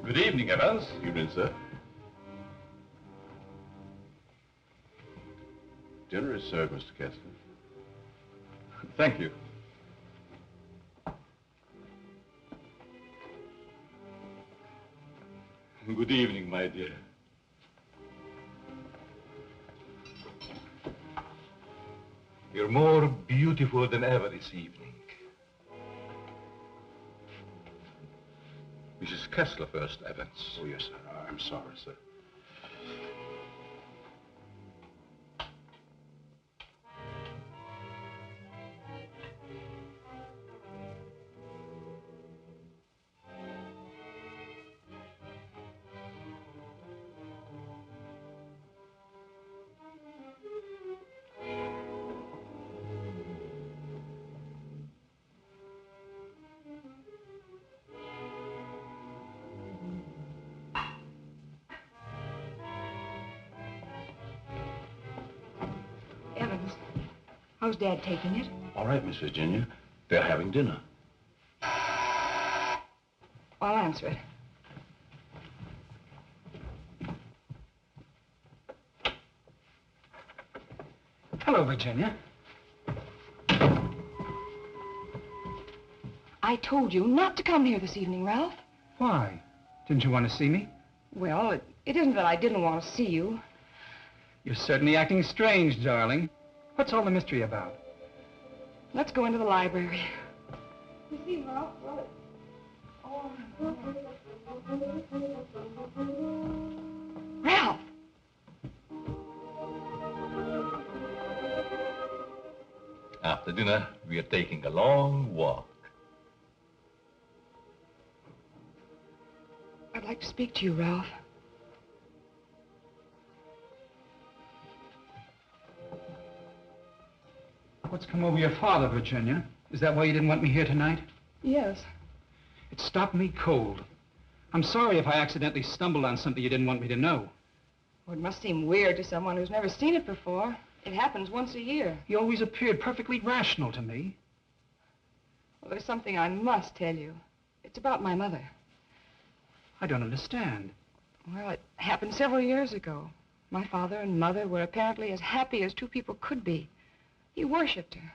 Good evening, Evans. Evening, sir. Dinner is served, Mr. Kessler. Thank you. Good evening, my dear. You're more beautiful than ever this evening. Mrs. Kessler first, Evans. Oh, yes, sir. I'm sorry, sir. Evans, how's Dad taking it? All right, Miss Virginia. They're having dinner. I'll answer it. Hello, Virginia. I told you not to come here this evening, Ralph. Why? Didn't you want to see me? Well, it isn't that I didn't want to see you. You're certainly acting strange, darling. What's all the mystery about? Let's go into the library. You see, Ralph, well, Ralph! After dinner, we are taking a long walk. I'd like to speak to you, Ralph. What's come over your father, Virginia? Is that why you didn't want me here tonight? Yes. It stopped me cold. I'm sorry if I accidentally stumbled on something you didn't want me to know. Well, it must seem weird to someone who's never seen it before. It happens once a year. You always appeared perfectly rational to me. Well, there's something I must tell you. It's about my mother. I don't understand. Well, it happened several years ago. My father and mother were apparently as happy as two people could be. He worshipped her.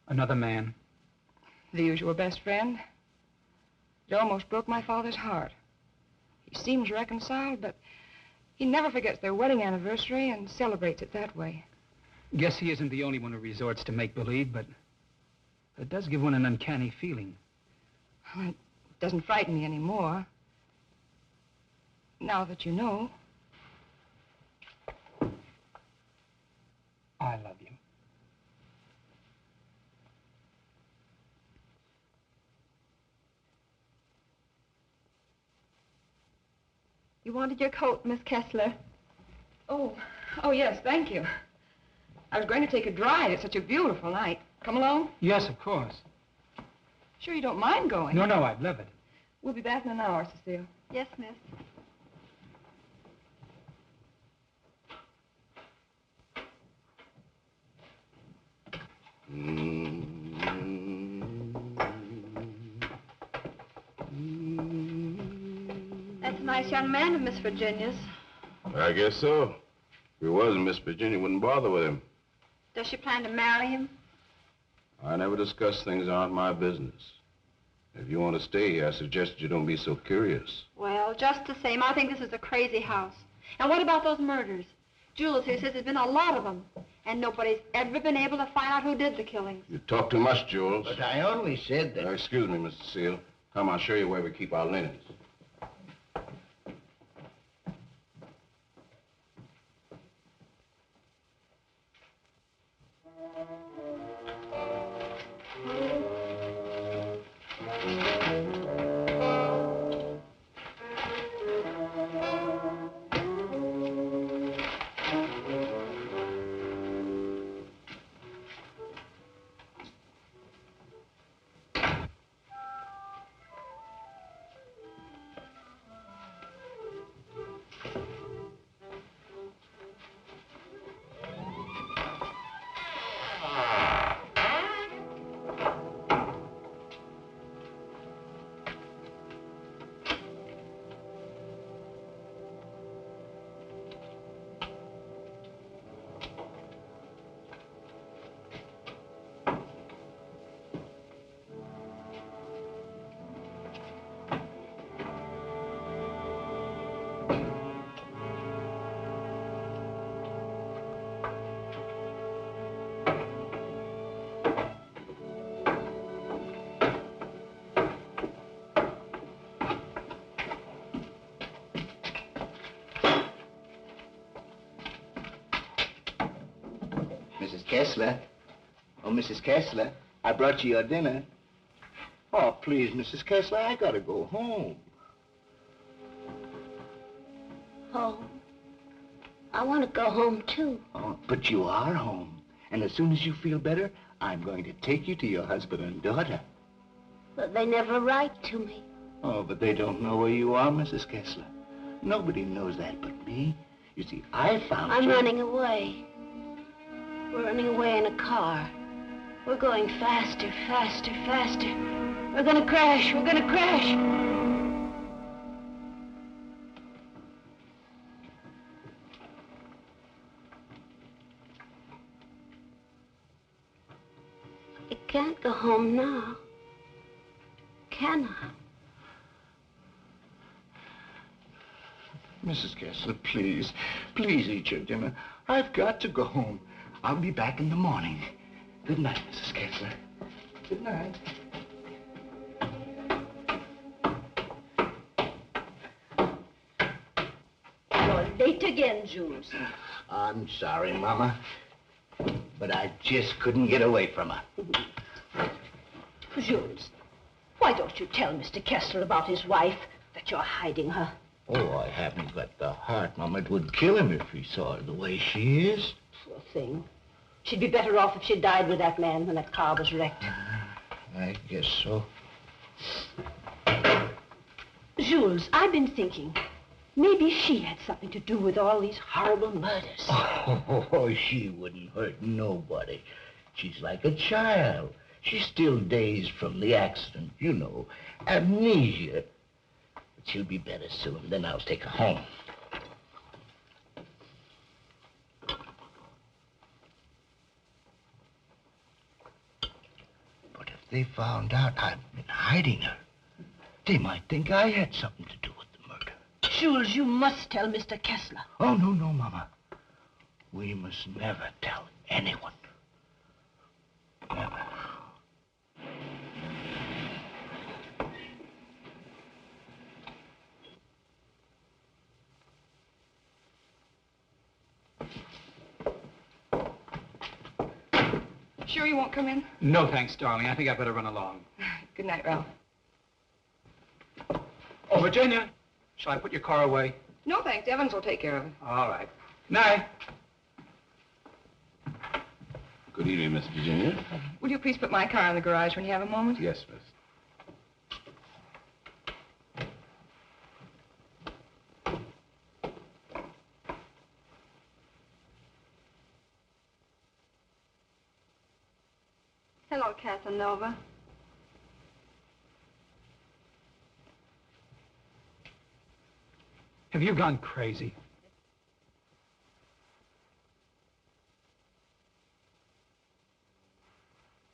Another man? The usual best friend. It almost broke my father's heart. He seems reconciled, but he never forgets their wedding anniversary and celebrates it that way. Guess he isn't the only one who resorts to make-believe, but it does give one an uncanny feeling. Well, it doesn't frighten me anymore. Now that you know. I love you. You wanted your coat, Miss Kessler. Oh, yes, thank you. I was going to take a drive. It's such a beautiful night. Come along? Yes, of course. Sure you don't mind going? No, I'd love it. We'll be back in an hour, Cecile. Yes, miss. a nice young man of Miss Virginia's. I guess so. If he wasn't, Miss Virginia wouldn't bother with him. Does she plan to marry him? I never discuss things that aren't my business. If you want to stay here, I suggest you don't be so curious. Well, just the same, I think this is a crazy house. And what about those murders? Jules here says there's been a lot of them, and nobody's ever been able to find out who did the killings. You talk too much, Jules. But I only said that... Excuse me, Mr. Seal. Come, I'll show you where we keep our linens. Mrs. Kessler. Oh, Mrs. Kessler, I brought you your dinner. Oh, please, Mrs. Kessler, I gotta go home. Home? I want to go home, too. Oh, but you are home. And as soon as you feel better, I'm going to take you to your husband and daughter. But they never write to me. Oh, but they don't know where you are, Mrs. Kessler. Nobody knows that but me. You see, I found I'm you... running away. We're running away in a car. We're going faster, faster, faster. We're gonna crash. We're gonna crash. I can't go home now. Can I? Mrs. Kessler, please, please eat your dinner. I've got to go home. I'll be back in the morning. Good night, Mrs. Kessler. Good night. You're late again, Jules. I'm sorry, Mama, but I just couldn't get away from her. Jules, why don't you tell Mr. Kessler about his wife, that you're hiding her? Oh, I haven't got the heart, Mama. It would kill him if he saw her the way she is. Poor thing. She'd be better off if she died with that man when that car was wrecked. I guess so. Jules, I've been thinking, maybe she had something to do with all these horrible murders. Oh, she wouldn't hurt nobody. She's like a child. She's still dazed from the accident, you know, amnesia. But she'll be better soon. Then I'll take her home. But if they found out I've been hiding her, they might think I had something to do with the murder. Jules, you must tell Mr. Kessler. Oh, no, no, Mama. We must never tell anyone. Never. Sure you won't come in? No, thanks, darling. I think I better run along. Good night, Ralph. Oh, Virginia, shall I put your car away? No, thanks. Evans will take care of it. All right. Night. Good evening, Miss Virginia. Will you please put my car in the garage when you have a moment? Yes, miss. Hello, Casanova. Have you gone crazy?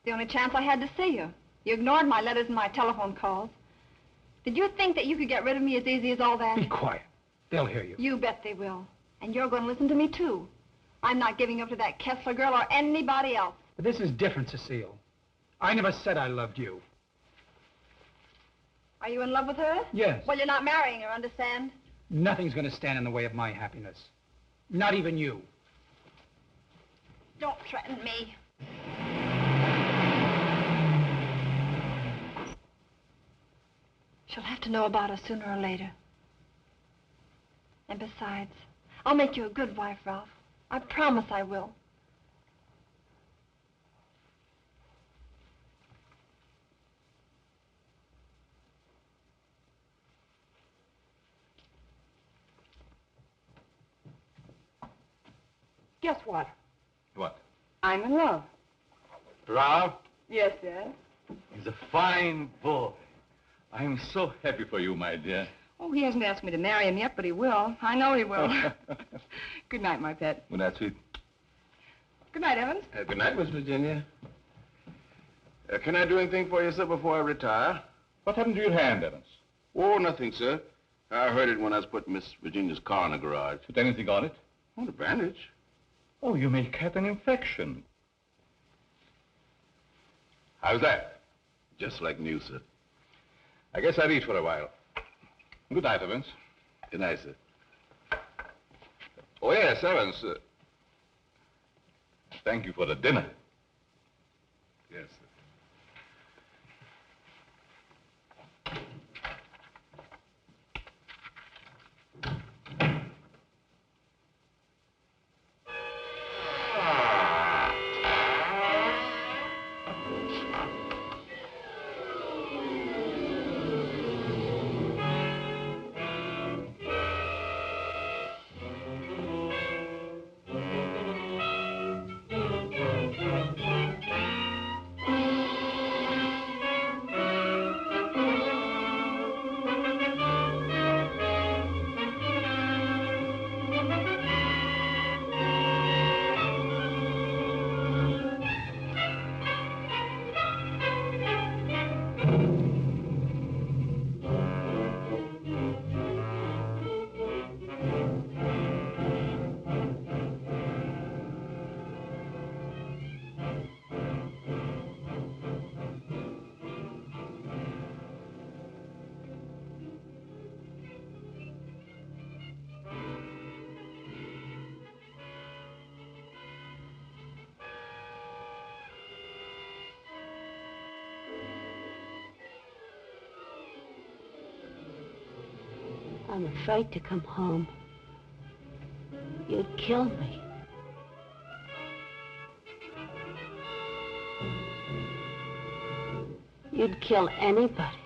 The only chance I had to see you. You ignored my letters and my telephone calls. Did you think that you could get rid of me as easy as all that? Be quiet. They'll hear you. You bet they will. And you're going to listen to me, too. I'm not giving up to that Kessler girl or anybody else. But this is different, Cecile. I never said I loved you. Are you in love with her? Yes. Well, you're not marrying her, understand? Nothing's going to stand in the way of my happiness. Not even you. Don't threaten me. She'll have to know about us sooner or later. And besides, I'll make you a good wife, Ralph. I promise I will. Guess what? What? I'm in love. Ralph? Yes, Dad. He's a fine boy. I'm so happy for you, my dear. Oh, he hasn't asked me to marry him yet, but he will. I know he will. Good night, my pet. Well, that's it. Good night, Evans. Good night, Miss Virginia. Can I do anything for you, sir, before I retire? What happened to your hand, Evans? Oh, nothing, sir. I heard it when I was putting Miss Virginia's car in the garage. Put anything on it? Oh, the bandage. Oh, you may have an infection. How's that? Just like new, sir. I guess I'll eat for a while. Good night, Evans. Good night, sir. Oh, yes, Evans. Thank you for the dinner. Yes, sir. I'm afraid to come home. You'd kill me. You'd kill anybody.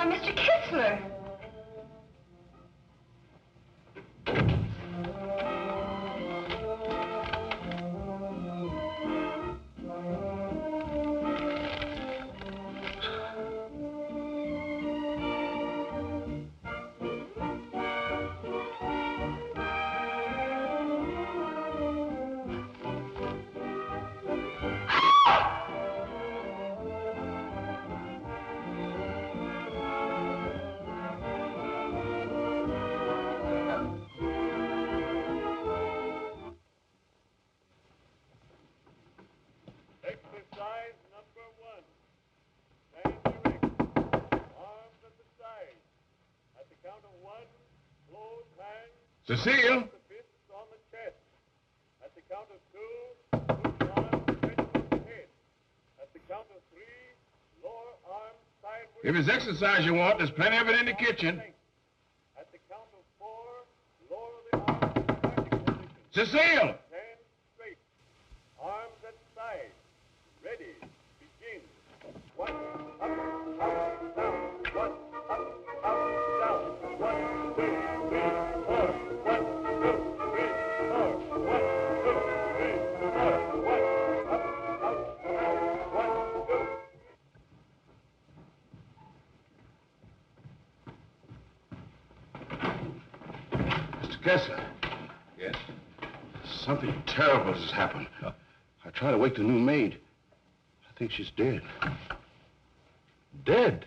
Why, Mr. Kistler. Exercise number 1. Stand erect. Arms at the side. At the count of 1, close hands. Cecile! The fists on the chest. At the count of 2, loose arms stretched on the head. At the count of 3, lower arms sideways. If it's exercise you want, there's plenty of it in the kitchen. At the count of 4, lower the arms to starting position. Cecile! Stand straight. Arms at side. Ready. Begin. 1, up, down. 1, up, down. 1, 2, 3, 4. 1, 2, 3, 4. 1, 2, 3, 4. 1, up, down. 1, 2. Mr. Kessler. Yes? Something terrible has happened. I tried to wake the new maid. I think she's dead. Dead?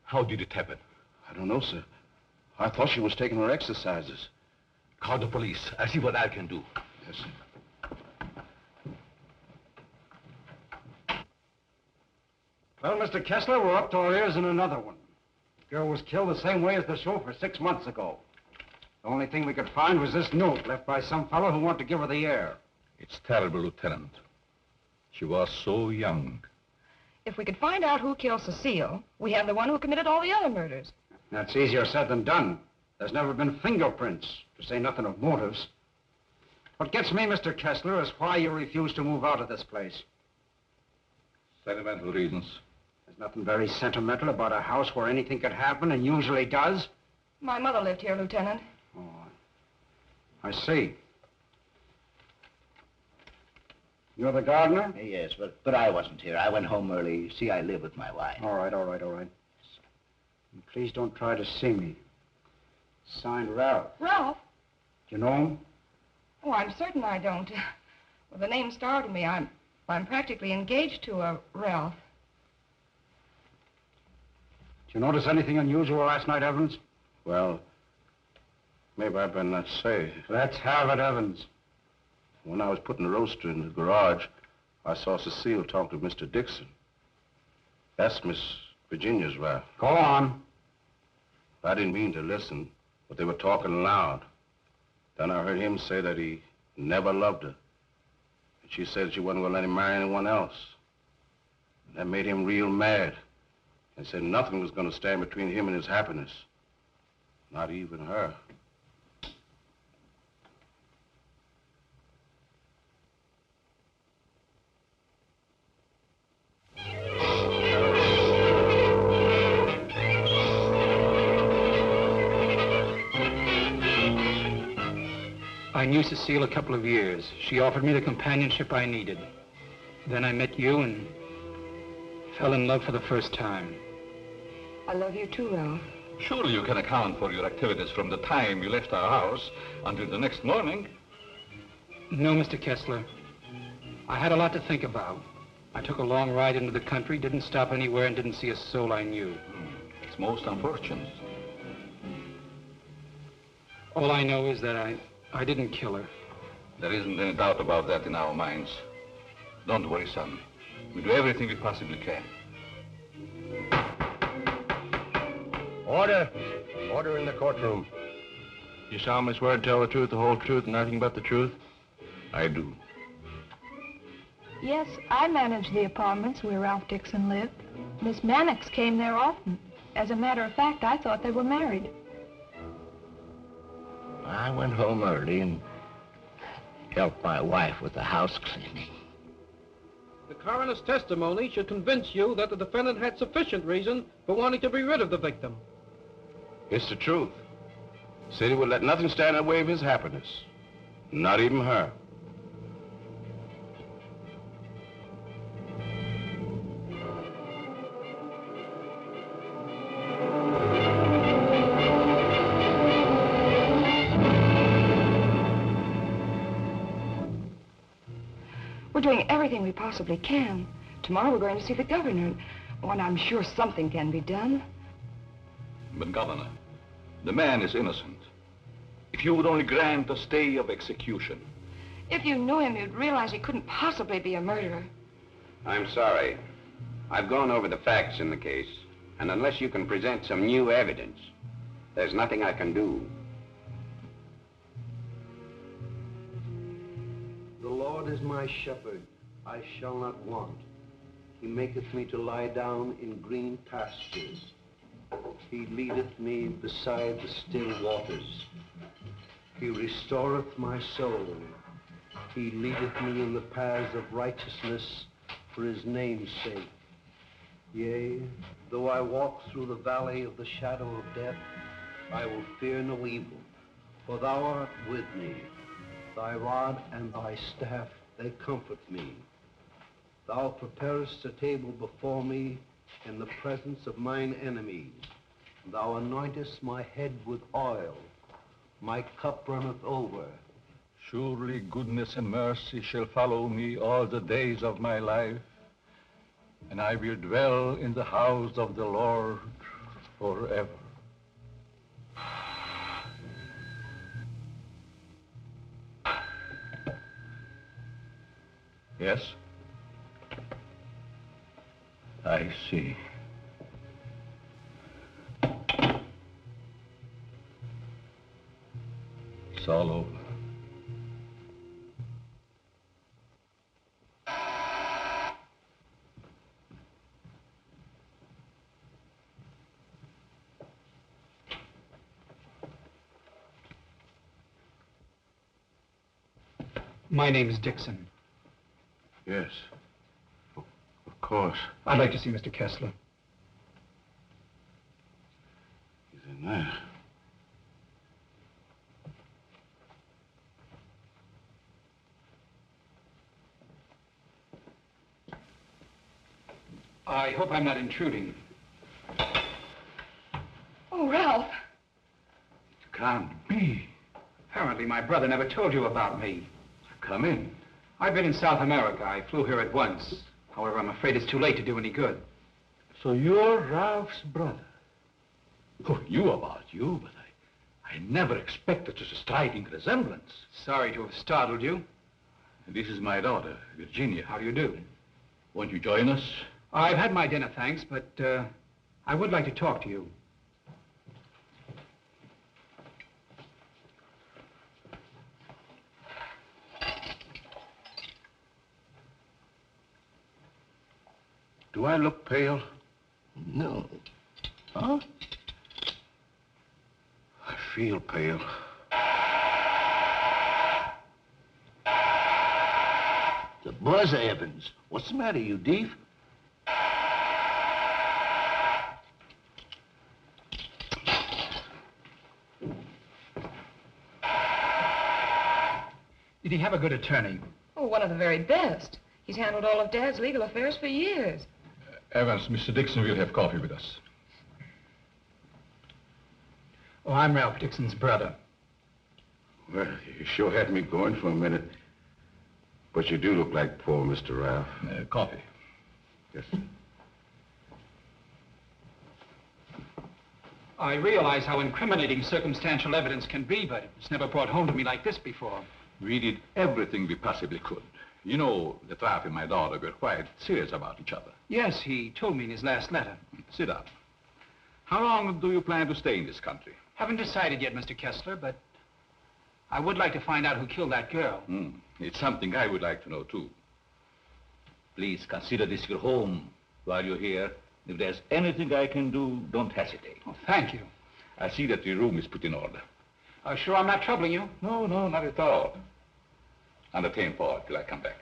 How did it happen? I don't know, sir. I thought she was taking her exercises. Call the police. I'll see what I can do. Yes, sir. Well, Mr. Kessler, we're up to our ears in another one. The girl was killed the same way as the chauffeur 6 months ago. The only thing we could find was this note left by some fellow who wanted to give her the air. It's terrible, Lieutenant. She was so young. If we could find out who killed Cecile, we have the one who committed all the other murders. That's easier said than done. There's never been fingerprints, to say nothing of motives. What gets me, Mr. Kessler, is why you refuse to move out of this place. Sentimental reasons. There's nothing very sentimental about a house where anything could happen and usually does. My mother lived here, Lieutenant. Oh, I see. You're the gardener? Yes, but I wasn't here. I went home early. You see, I live with my wife. All right. And please don't try to see me. Signed, Ralph. Ralph? Do you know him? Oh, I'm certain I don't. Well, the name startled me. I'm practically engaged to a Ralph. Did you notice anything unusual last night, Evans? Well, maybe I better not say. Let's have it, Evans. When I was putting the roaster in the garage, I saw Cecile talk to Mr. Dixon. That's Miss Virginia's wife. Go on. I didn't mean to listen, but they were talking loud. Then I heard him say that he never loved her. And she said she wasn't going to let him marry anyone else. That made him real mad. And said nothing was going to stand between him and his happiness. Not even her. I knew Cecile a couple of years. She offered me the companionship I needed. Then I met you and fell in love for the first time. I love you too, Ralph. Surely you can account for your activities from the time you left our house until the next morning. No, Mr. Kessler. I had a lot to think about. I took a long ride into the country, didn't stop anywhere, and didn't see a soul I knew. It's most unfortunate. All I know is that I didn't kill her. There isn't any doubt about that in our minds. Don't worry, son. We do everything we possibly can. Order. Order in the courtroom. You solemnly swear to tell the truth, the whole truth, and nothing but the truth? I do. Yes, I managed the apartments where Ralph Dixon lived. Miss Mannix came there often. As a matter of fact, I thought they were married. I went home early and helped my wife with the house cleaning. The coroner's testimony should convince you that the defendant had sufficient reason for wanting to be rid of the victim. It's the truth. Said he would let nothing stand in the way of his happiness. Not even her. We're doing everything we possibly can. Tomorrow we're going to see the governor. Oh, and I'm sure something can be done. But, Governor, the man is innocent. If you would only grant a stay of execution. If you knew him, you'd realize he couldn't possibly be a murderer. I'm sorry. I've gone over the facts in the case, and unless you can present some new evidence, there's nothing I can do. The Lord is my shepherd, I shall not want. He maketh me to lie down in green pastures. He leadeth me beside the still waters. He restoreth my soul. He leadeth me in the paths of righteousness for his name's sake. Yea, though I walk through the valley of the shadow of death, I will fear no evil, for thou art with me. Thy rod and thy staff, they comfort me. Thou preparest a table before me in the presence of mine enemies. Thou anointest my head with oil. My cup runneth over. Surely goodness and mercy shall follow me all the days of my life, and I will dwell in the house of the Lord forever. Yes? I see. It's all over. My name is Dixon. Yes. Of course. I'd like to see Mr. Kessler. He's in there. I hope I'm not intruding. Oh, Ralph. It can't be. Apparently my brother never told you about me. Come in. I've been in South America. I flew here at once. However, I'm afraid it's too late to do any good. So you're Ralph's brother. Who knew about you, but I never expected such a striking resemblance. Sorry to have startled you. This is my daughter, Virginia. How do you do? Won't you join us? I've had my dinner, thanks, but I would like to talk to you. Do I look pale? No. Huh? I feel pale. The buzzer, Evans. What's the matter, you thief? Did he have a good attorney? Oh, one of the very best. He's handled all of Dad's legal affairs for years. Evans, Mr. Dixon will have coffee with us. Oh, I'm Ralph Dixon's brother. Well, you sure had me going for a minute. But you do look like poor Mr. Ralph. Coffee. Yes. I realize how incriminating circumstantial evidence can be, but it's never brought home to me like this before. We did everything we possibly could. You know that Ralph and my daughter were quite serious about each other. Yes, he told me in his last letter. Sit down. How long do you plan to stay in this country? Haven't decided yet, Mr. Kessler, but I would like to find out who killed that girl. It's something I would like to know, too. Please consider this your home while you're here. If there's anything I can do, don't hesitate. Oh, thank you. I see that your room is put in order. Sure I'm not troubling you? No, not at all. Entertain Paul till I come back.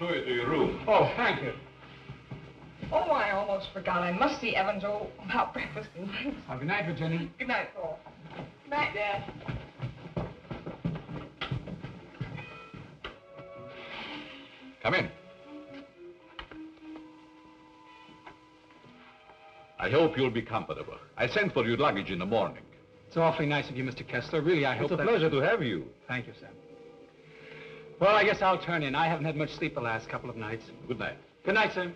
show you to your room. Oh, thank you. Oh, I almost forgot. I must see Evans about breakfast. Oh, good night, Virginia. Good night, Paul. Good night, Dad. Come in. I hope you'll be comfortable. I sent for your luggage in the morning. It's awfully nice of you, Mr. Kessler. Really, I hope It's a pleasure to have you. Thank you, sir. Well, I guess I'll turn in. I haven't had much sleep the last couple of nights. Good night. Good night, sir.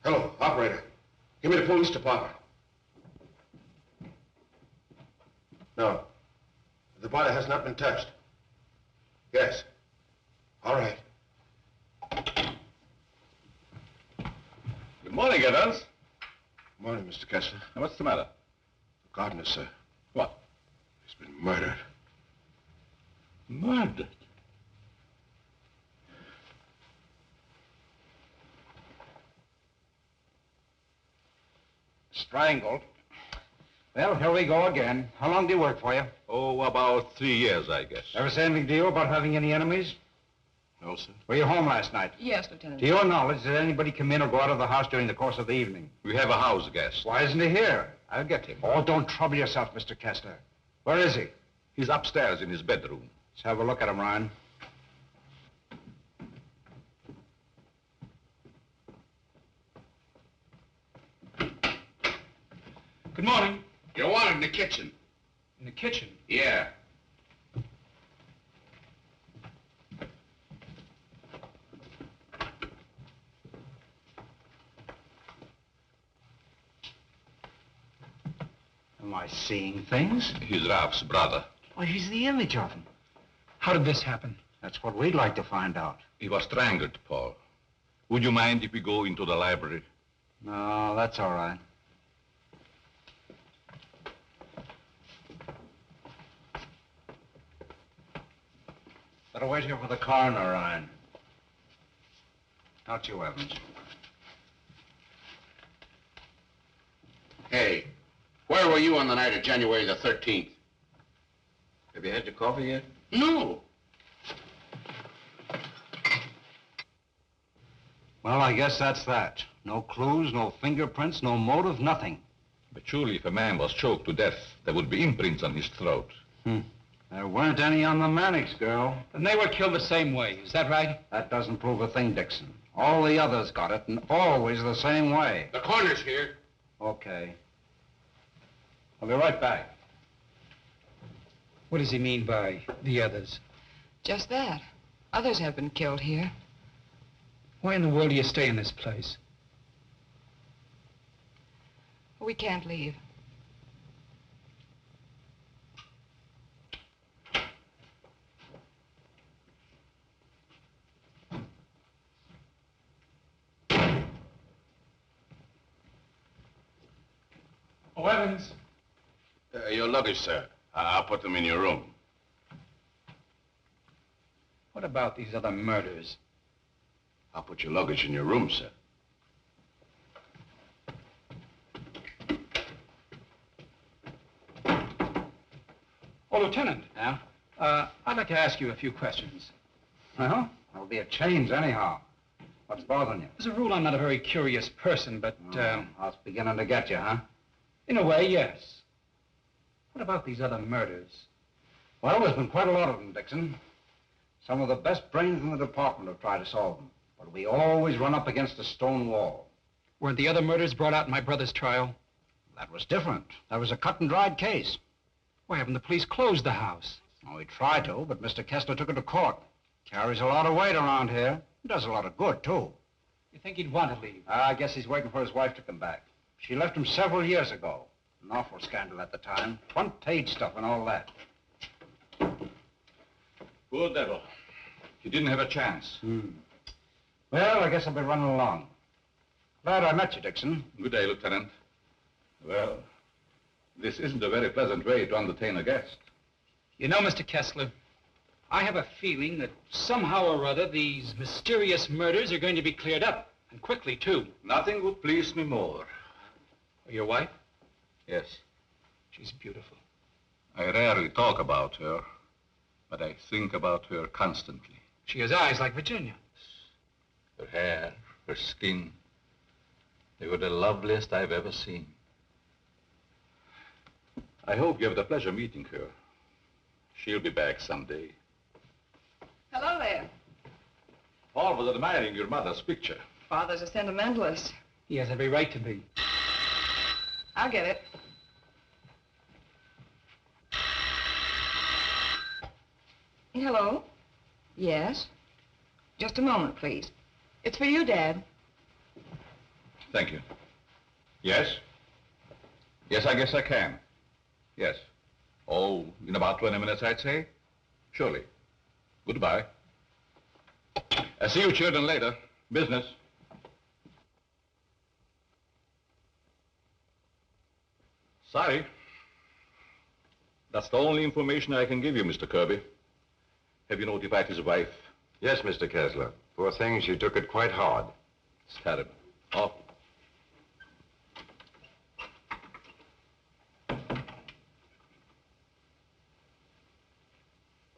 Hello, operator. Give me the police department. No. The body has not been touched. Yes. All right. Good morning, Evans. Good morning, Mr. Kessler. Now, what's the matter? The gardener, sir. What? He's been murdered. Murdered? Strangled. Well, here we go again. How long do you work for you? Oh, about 3 years, I guess. Ever say anything to you about having any enemies? No, sir. Were you home last night? Yes, Lieutenant. To your knowledge, did anybody come in or go out of the house during the course of the evening? We have a house guest. Why isn't he here? I'll get him. Oh, don't trouble yourself, Mr. Kessler. Where is he? He's upstairs in his bedroom. Let's have a look at him, Ryan. Good morning. You're wanted in the kitchen. In the kitchen? Yeah. Am I seeing things? He's Ralph's brother. Why, he's the image of him. How did this happen? That's what we'd like to find out. He was strangled, Paul. Would you mind if we go into the library? No, that's all right. Better wait here for the coroner, Ryan. Out you, Evans. Hey, where were you on the night of January the 13th? Have you had your coffee yet? No. Well, I guess that's that. No clues, no fingerprints, no motive, nothing. But surely if a man was choked to death, there would be imprints on his throat. There weren't any on the Mannix girl. Then they were killed the same way. Is that right? That doesn't prove a thing, Dixon. All the others got it, and always the same way. The coroner's here. Okay. I'll be right back. What does he mean by the others? Just that. Others have been killed here. Why in the world do you stay in this place? We can't leave. Oh, Evans. Your luggage, sir. I'll put them in your room. What about these other murders? I'll put your luggage in your room, sir. Oh, Lieutenant. Yeah? I'd like to ask you a few questions. Well, that'll be a change anyhow. What's bothering you? As a rule, I'm not a very curious person, but, I was beginning to get you, huh? in a way, yes. What about these other murders? Well, there's been quite a lot of them, Dixon. Some of the best brains in the department have tried to solve them. But we always run up against a stone wall. Weren't the other murders brought out in my brother's trial? That was different. That was a cut-and-dried case. Why haven't the police closed the house? Oh, we tried to, but Mr. Kessler took it to court. Carries a lot of weight around here. Does a lot of good, too. You think he'd want to leave? I guess he's waiting for his wife to come back. She left him several years ago. An awful scandal at the time. Front-page stuff and all that. Poor devil. He didn't have a chance. Well, I guess I'll be running along. Glad I met you, Dixon. Good day, Lieutenant. Well, this isn't a very pleasant way to entertain a guest. You know, Mr. Kessler, I have a feeling that somehow or other these mysterious murders are going to be cleared up, and quickly, too. Nothing would please me more. Your wife? Yes. She's beautiful. I rarely talk about her, but I think about her constantly. She has eyes like Virginia. Her hair, her skin, they were the loveliest I've ever seen. I hope you have the pleasure meeting her. She'll be back someday. Hello there. Paul was admiring your mother's picture. Father's a sentimentalist. He has every right to be. I'll get it. Hello? Yes? Just a moment, please. It's for you, Dad. Thank you. Yes? Yes, I guess I can. Yes. Oh, in about 20 minutes, I'd say. Surely. Goodbye. I'll see you children later. Business. Sorry. That's the only information I can give you, Mr. Kirby. Have you notified his wife? Yes, Mr. Kessler. Poor thing, she took it quite hard. It's terrible. Awful.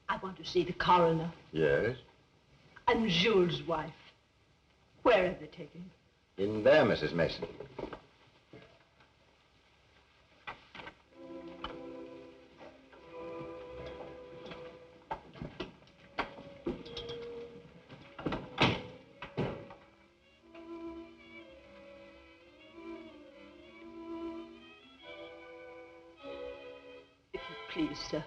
I want to see the coroner. Yes? I'm Jules' wife. Where have they taken him? In there, Mrs. Mason. Please, sir.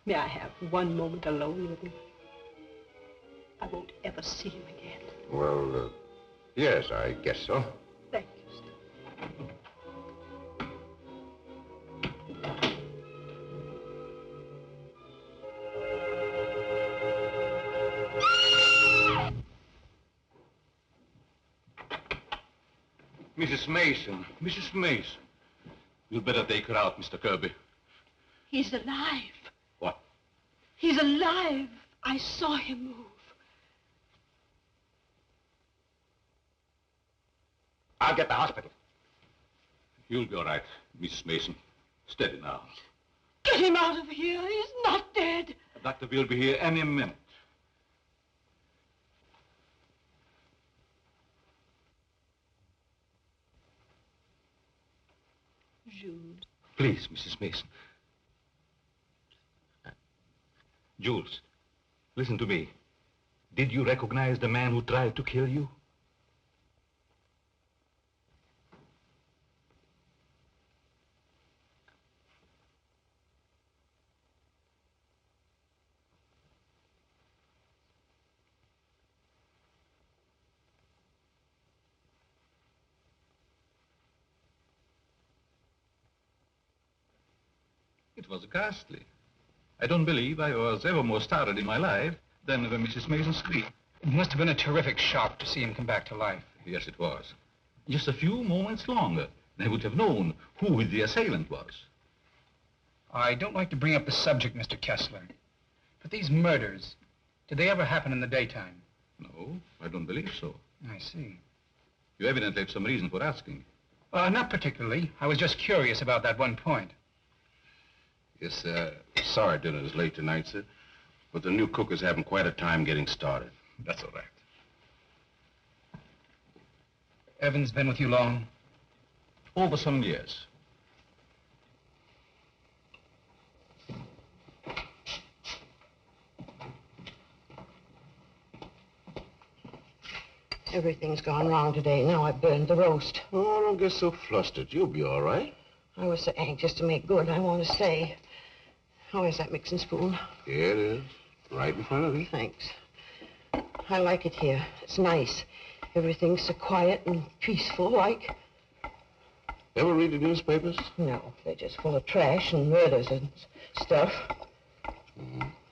May I have one moment alone with him? I won't ever see him again. Well, yes, I guess so. Thank you, sir. Mrs. Mason, Mrs. Mason. You'd better take her out, Mr. Kirby. He's alive. What? He's alive. I saw him move. I'll get the hospital. You'll be all right, Mrs. Mason. Steady now. Get him out of here. He's not dead. The doctor will be here any minute. Jules. Please, Mrs. Mason. Jules, listen to me. Did you recognize the man who tried to kill you? It was ghastly. I don't believe I was ever more startled in my life than when Mrs. Mason screamed. It must have been a terrific shock to see him come back to life. Yes, it was. Just a few moments longer, they would have known who the assailant was. I don't like to bring up the subject, Mr. Kessler, but these murders, did they ever happen in the daytime? No, I don't believe so. I see. You evidently have some reason for asking. Not particularly. I was just curious about that one point. Yes, sorry dinner is late tonight, sir. But the new cook is having quite a time getting started. That's all right. Evans been with you long? Over some years. Everything's gone wrong today. Now I burned the roast. Oh, don't get so flustered. You'll be all right. I was so anxious to make good, I want to say. Oh, is that mixing spoon? Here it is. Right in front of you. Thanks. I like it here. It's nice. Everything's so quiet and peaceful, like. Ever read the newspapers? No, they're just full of trash and murders and stuff.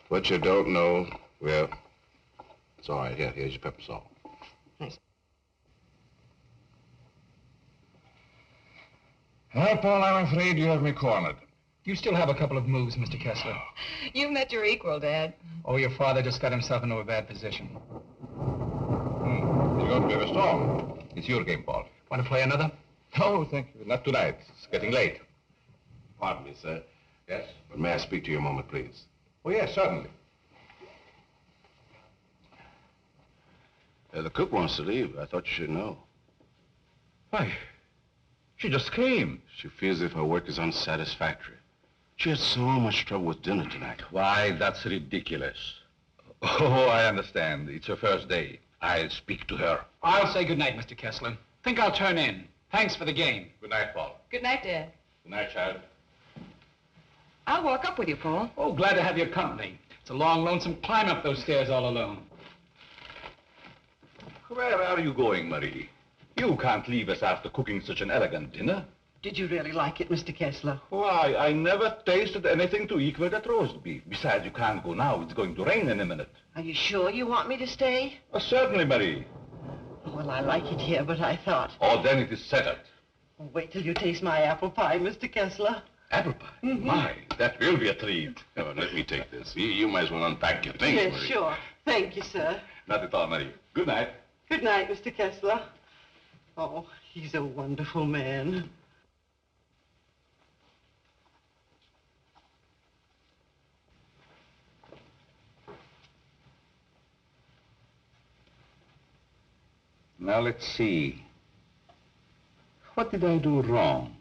What you don't know, well, it's all right. Here's your pepper salt. Thanks. Well, Paul, I'm afraid you have me cornered. You still have a couple of moves, Mr. Kessler. You've met your equal, Dad. Oh, your father just got himself into a bad position. You're going to be a storm. It's your game, Paul. Want to play another? No, thank you. Not tonight. It's getting late. Pardon me, sir. Yes? But may I speak to you a moment, please? Oh, yes, certainly. The cook wants to leave. I thought you should know. Why? She just came. She feels as if her work is unsatisfactory. She had so much trouble with dinner tonight. Why, that's ridiculous. Oh, I understand. It's her first day. I'll speak to her. I'll say good night, Mr. Kessler. Think I'll turn in. Thanks for the game. Good night, Paul. Good night, Dad. Good night, child. I'll walk up with you, Paul. Oh, glad to have your company. It's a long, lonesome climb up those stairs all alone. Where are you going, Marie? You can't leave us after cooking such an elegant dinner. Did you really like it, Mr. Kessler? Why, I never tasted anything to equal that roast beef. Besides, you can't go now. It's going to rain in a minute. Are you sure you want me to stay? Certainly, Marie. Well, I like it here, but I thought... Oh, then it is settled. Wait till you taste my apple pie, Mr. Kessler. Apple pie? My, that will be a treat. Oh, let me take this. You might as well unpack your things, Yes, Marie. sure. Thank you, sir. Not at all, Marie. Good night. Good night, Mr. Kessler. Oh, he's a wonderful man. Now, let's see. What did I do wrong?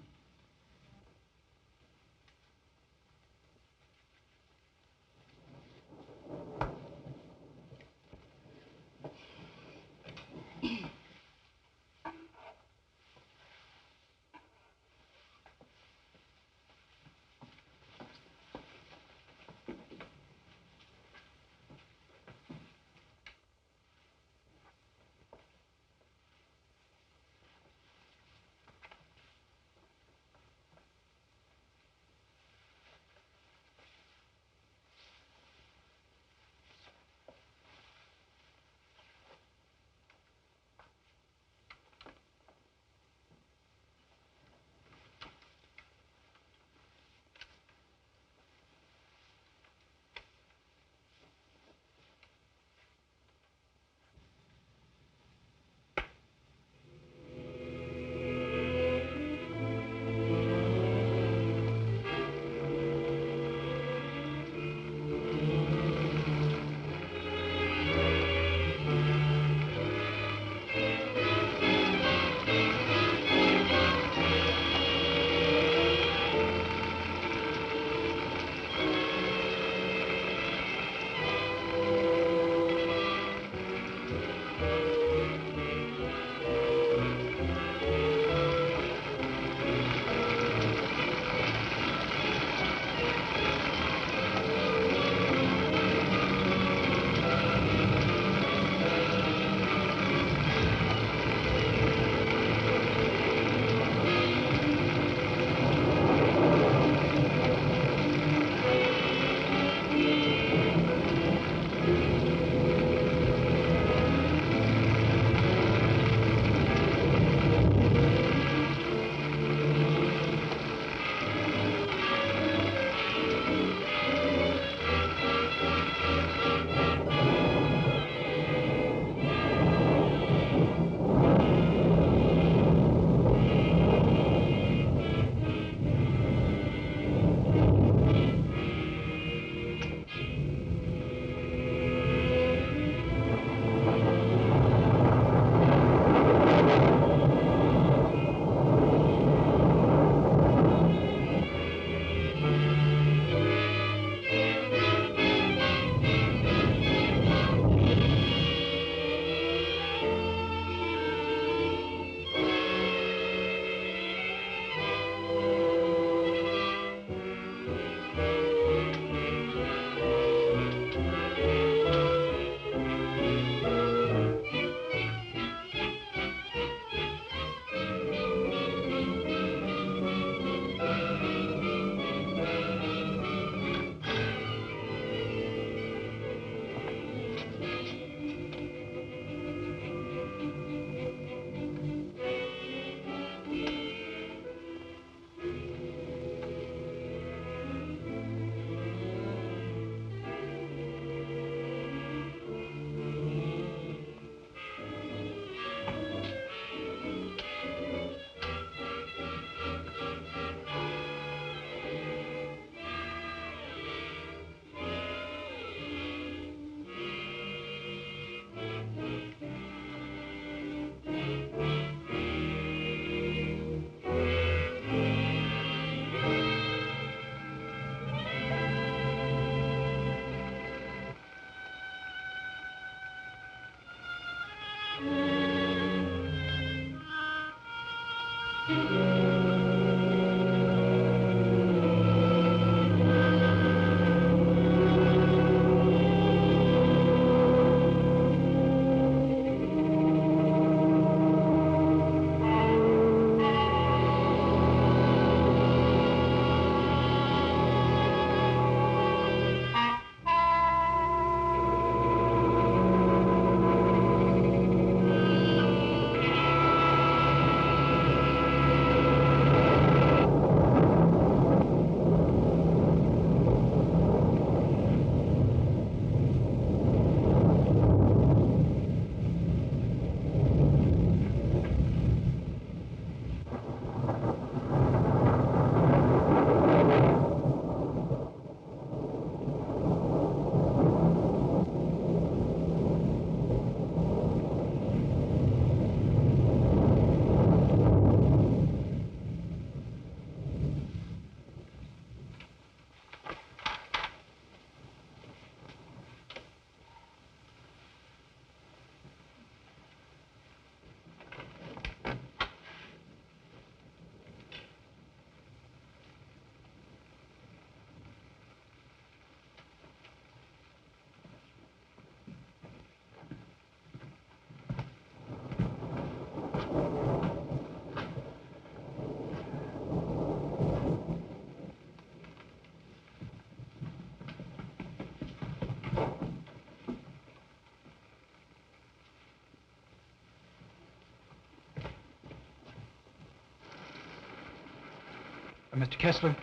Mr. Kessler?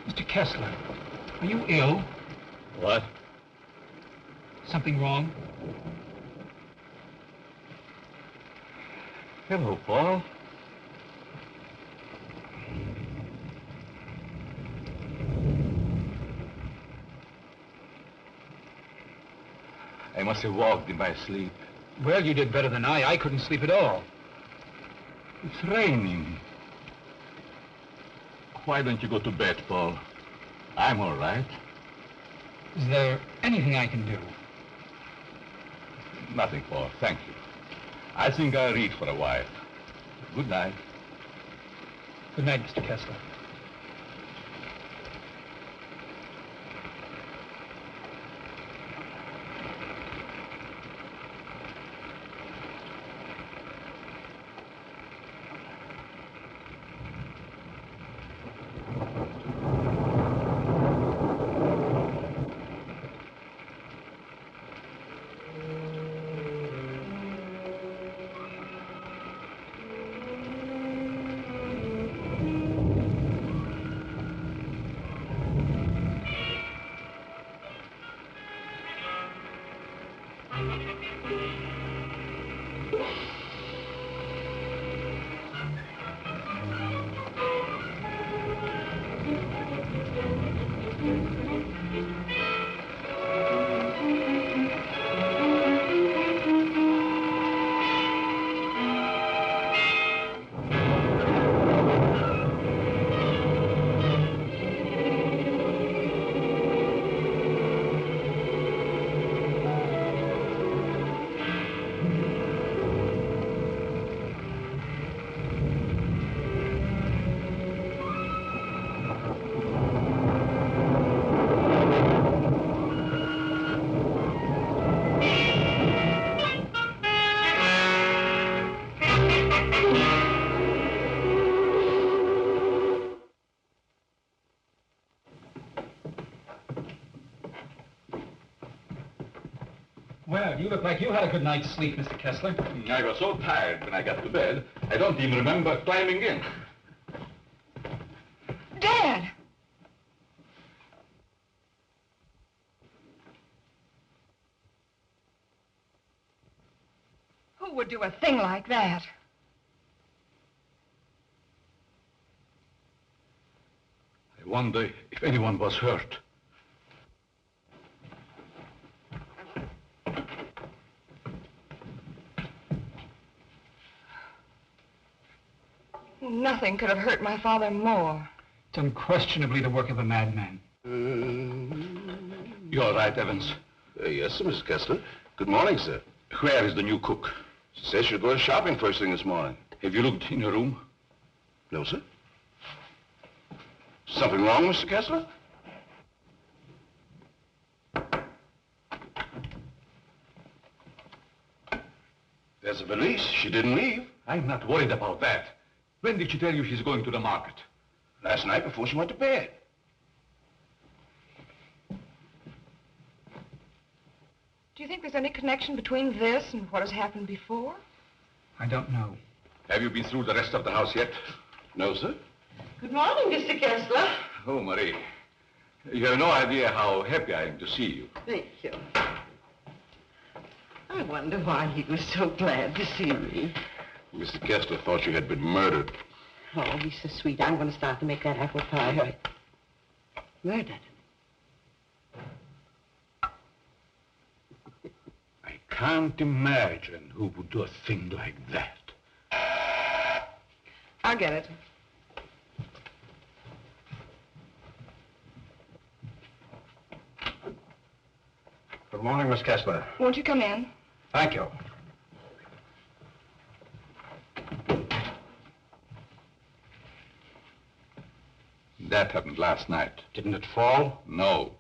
Mr. Kessler, are you ill? What? Something wrong? Hello, Paul. I must have walked in my sleep. Well, you did better than I. I couldn't sleep at all. It's raining. Why don't you go to bed, Paul? I'm all right. Is there anything I can do? Nothing, Paul. Thank you. I think I'll read for a while. Good night. Good night, Mr. Kessler. Well, you look like you had a good night's sleep, Mr. Kessler. I was so tired when I got to bed, I don't even remember climbing in. Dad! Who would do a thing like that? I wonder if anyone was hurt. Nothing could have hurt my father more. It's unquestionably the work of a madman. You all right, Evans? Yes, sir, Mr. Kessler. Good morning, sir. Where is the new cook? She says she'll go shopping first thing this morning. Have you looked in her room? No, sir. Something wrong, Mr. Kessler? There's a valise. She didn't leave. I'm not worried about that. When did she tell you she's going to the market? Last night before she went to bed. Do you think there's any connection between this and what has happened before? I don't know. Have you been through the rest of the house yet? No, sir. Good morning, Mr. Kessler. Oh, Marie. You have no idea how happy I am to see you. Thank you. I wonder why he was so glad to see me. Mr. Kessler thought you had been murdered. Oh, he's so sweet. I'm going to start to make that apple pie. Murdered? I can't imagine who would do a thing like that. I'll get it. Good morning, Miss Kessler. Won't you come in? Thank you. That happened last night. Didn't it fall? No.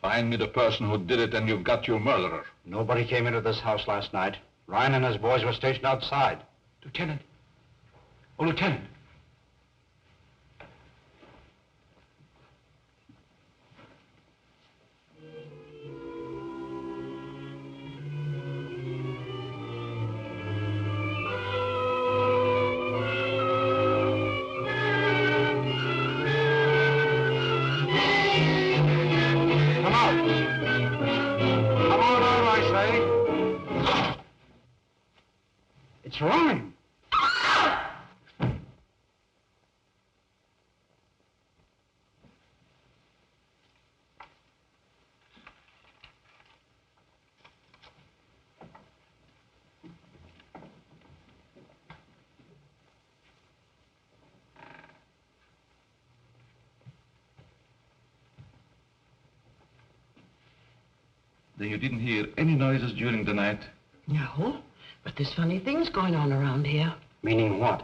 Find me the person who did it and you've got your murderer. Nobody came into this house last night. Ryan and his boys were stationed outside. Lieutenant. Oh, Lieutenant. It's Ryan. Then you didn't hear any noises during the night? No, but there's funny things going on around here. Meaning what?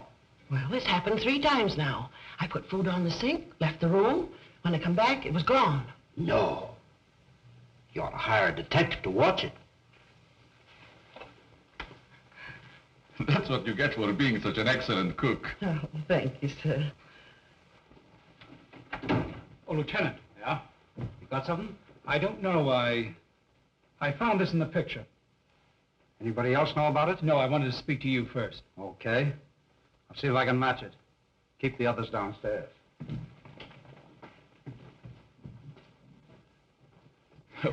Well, this happened 3 times now. I put food on the sink, left the room. When I come back, it was gone. No. You ought to hire a detective to watch it. That's what you get for being such an excellent cook. Oh, thank you, sir. Oh, Lieutenant. Yeah? You got something? I don't know. I found this in the picture. Anybody else know about it? No, I wanted to speak to you first. Okay. I'll see if I can match it. Keep the others downstairs.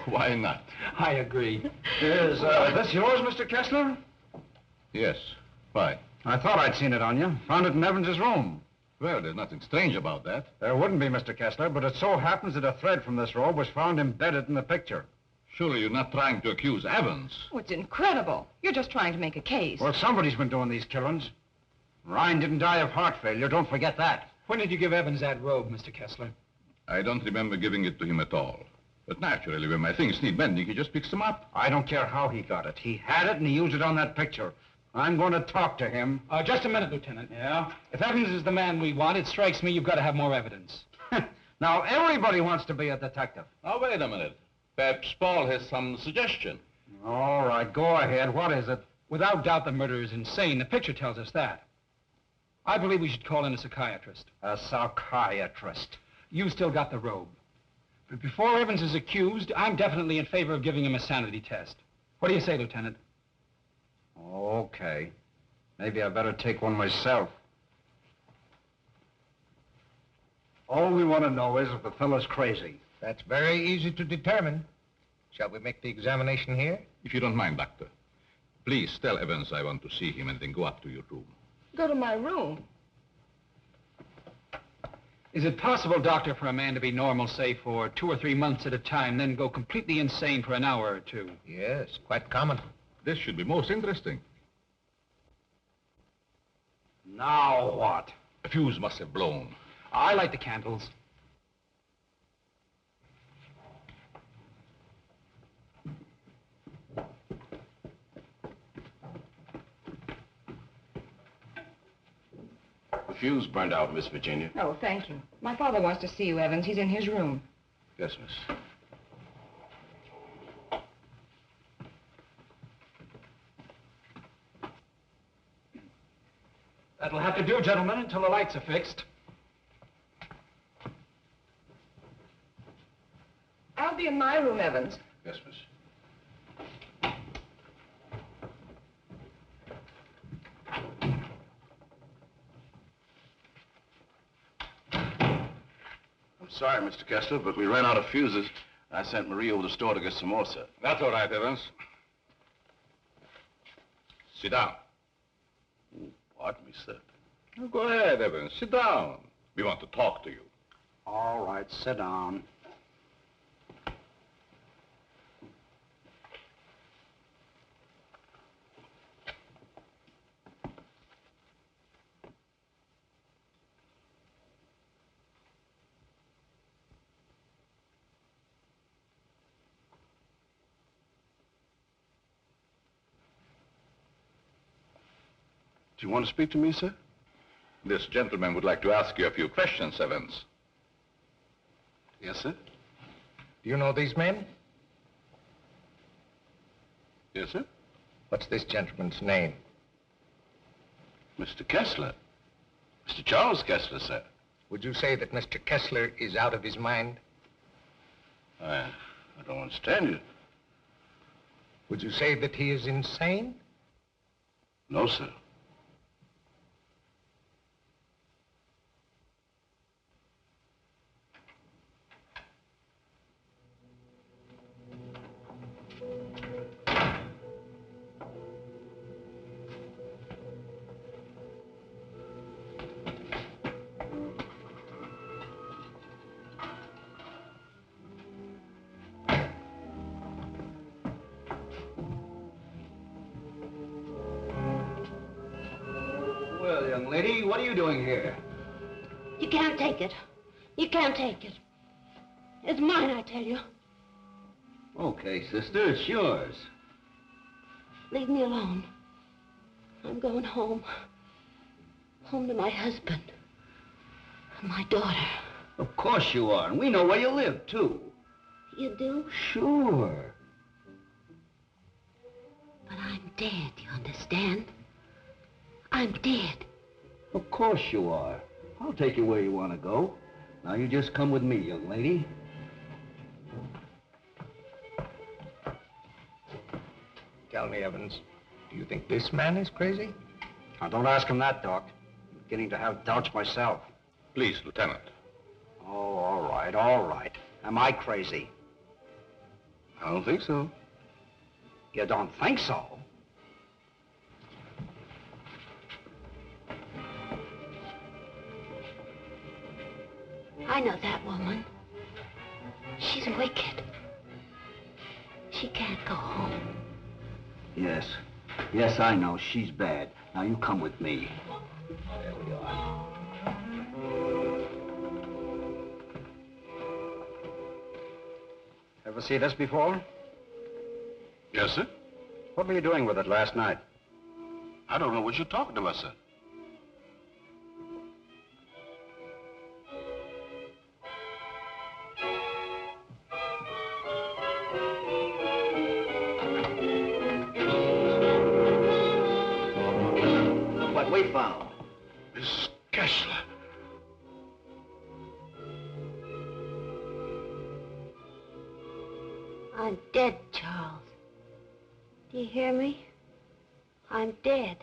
Why not? I agree. Is this yours, Mr. Kessler? Yes. Why? I thought I'd seen it on you. Found it in Evans's room. Well, there's nothing strange about that. There wouldn't be, Mr. Kessler, but it so happens that a thread from this robe was found embedded in the picture. Surely you're not trying to accuse Evans. Oh, it's incredible. You're just trying to make a case. Well, somebody's been doing these killings. Ryan didn't die of heart failure. Don't forget that. When did you give Evans that robe, Mr. Kessler? I don't remember giving it to him at all. But naturally, when my things need mending, he just picks them up. I don't care how he got it. He had it and he used it on that picture. I'm going to talk to him. Just a minute, Lieutenant. Yeah? If Evans is the man we want, it strikes me you've got to have more evidence. Now, everybody wants to be a detective. Oh, wait a minute. Perhaps Paul has some suggestion. All right, go ahead. What is it? Without doubt, the murderer is insane. The picture tells us that. I believe we should call in a psychiatrist. A psychiatrist? You still got the robe. But before Evans is accused, I'm definitely in favor of giving him a sanity test. What do you say, Lieutenant? Okay. Maybe I better take one myself. All we want to know is if the fellow's crazy. That's very easy to determine. Shall we make the examination here? If you don't mind, Doctor. Please tell Evans I want to see him and then go up to your room. Go to my room. Is it possible, Doctor, for a man to be normal, say, for 2 or 3 months at a time, then go completely insane for an hour or 2? Yes, quite common. This should be most interesting. Now what? A fuse must have blown. I light the candles. The fuse burned out, Miss Virginia. Oh, thank you. My father wants to see you, Evans. He's in his room. Yes, miss. That'll have to do, gentlemen, until the lights are fixed. I'll be in my room, Evans. Yes, miss. I'm sorry, Mr. Kessler, but we ran out of fuses. I sent Marie over the store to get some more, sir. That's all right, Evans. Sit down. Pardon me, sir. Oh, go ahead, Evans. Sit down. We want to talk to you. All right, sit down. Do you want to speak to me, sir? This gentleman would like to ask you a few questions, Evans. Yes, sir. Do you know these men? Yes, sir. What's this gentleman's name? Mr. Kessler. Mr. Charles Kessler, sir. Would you say that Mr. Kessler is out of his mind? I don't understand you. Would you say that he is insane? No, sir. Well, young lady, what are you doing here? You can't take it. You can't take it. It's mine, I tell you. Okay, sister, it's yours. Leave me alone. I'm going home. Home to my husband. And my daughter. Of course you are, and we know where you live, too. You do? Sure. But I'm dead, you understand? I'm dead. Of course you are. I'll take you where you want to go. Now you just come with me, young lady. Tell me, Evans, do you think this man is crazy? Now, don't ask him that, Doc. I'm beginning to have doubts myself. Please, Lieutenant. Oh, all right, all right. Am I crazy? I don't think so. You don't think so? I know that woman. She's wicked. She can't go home. Yes. Yes, I know. She's bad. Now, you come with me. There we are. Ever see this before? Yes, sir. What were you doing with it last night? I don't know what you're talking about, sir. What we found. Miss Kessler. I'm dead, Charles. Do you hear me? I'm dead.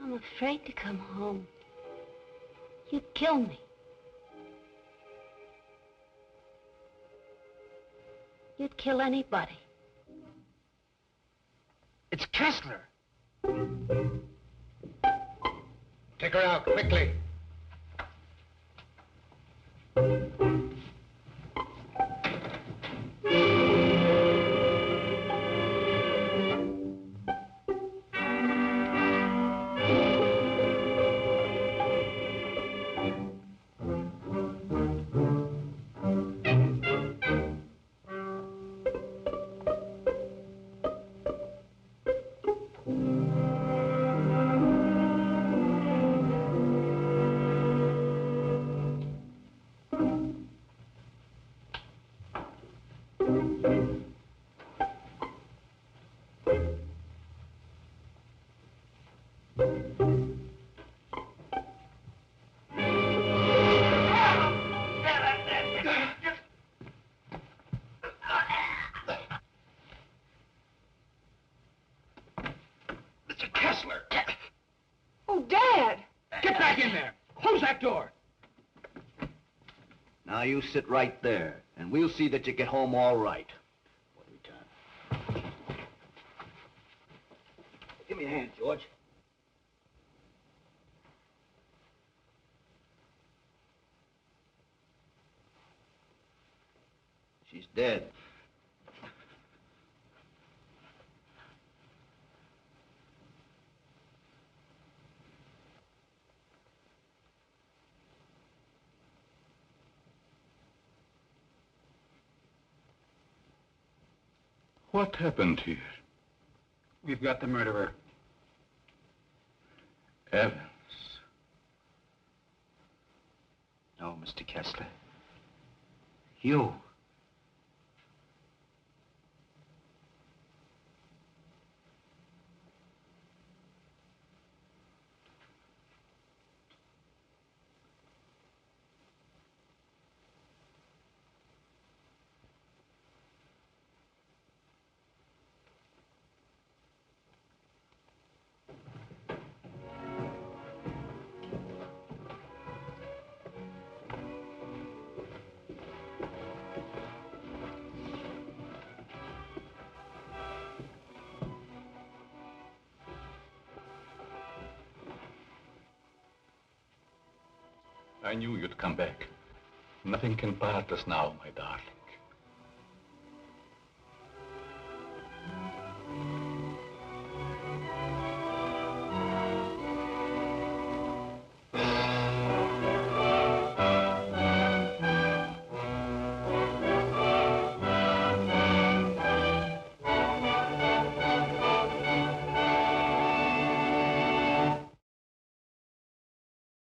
I'm afraid to come home. You'd kill me. You'd kill anybody. It's Kessler. Take her out, quickly. Get back in there! Close that door! Now you sit right there, and we'll see that you get home all right. What have we done? Give me a hand, George. She's dead. What happened here? We've got the murderer. Evans. No, Mr. Kessler. You. I knew you'd come back. Nothing can part us now, my darling.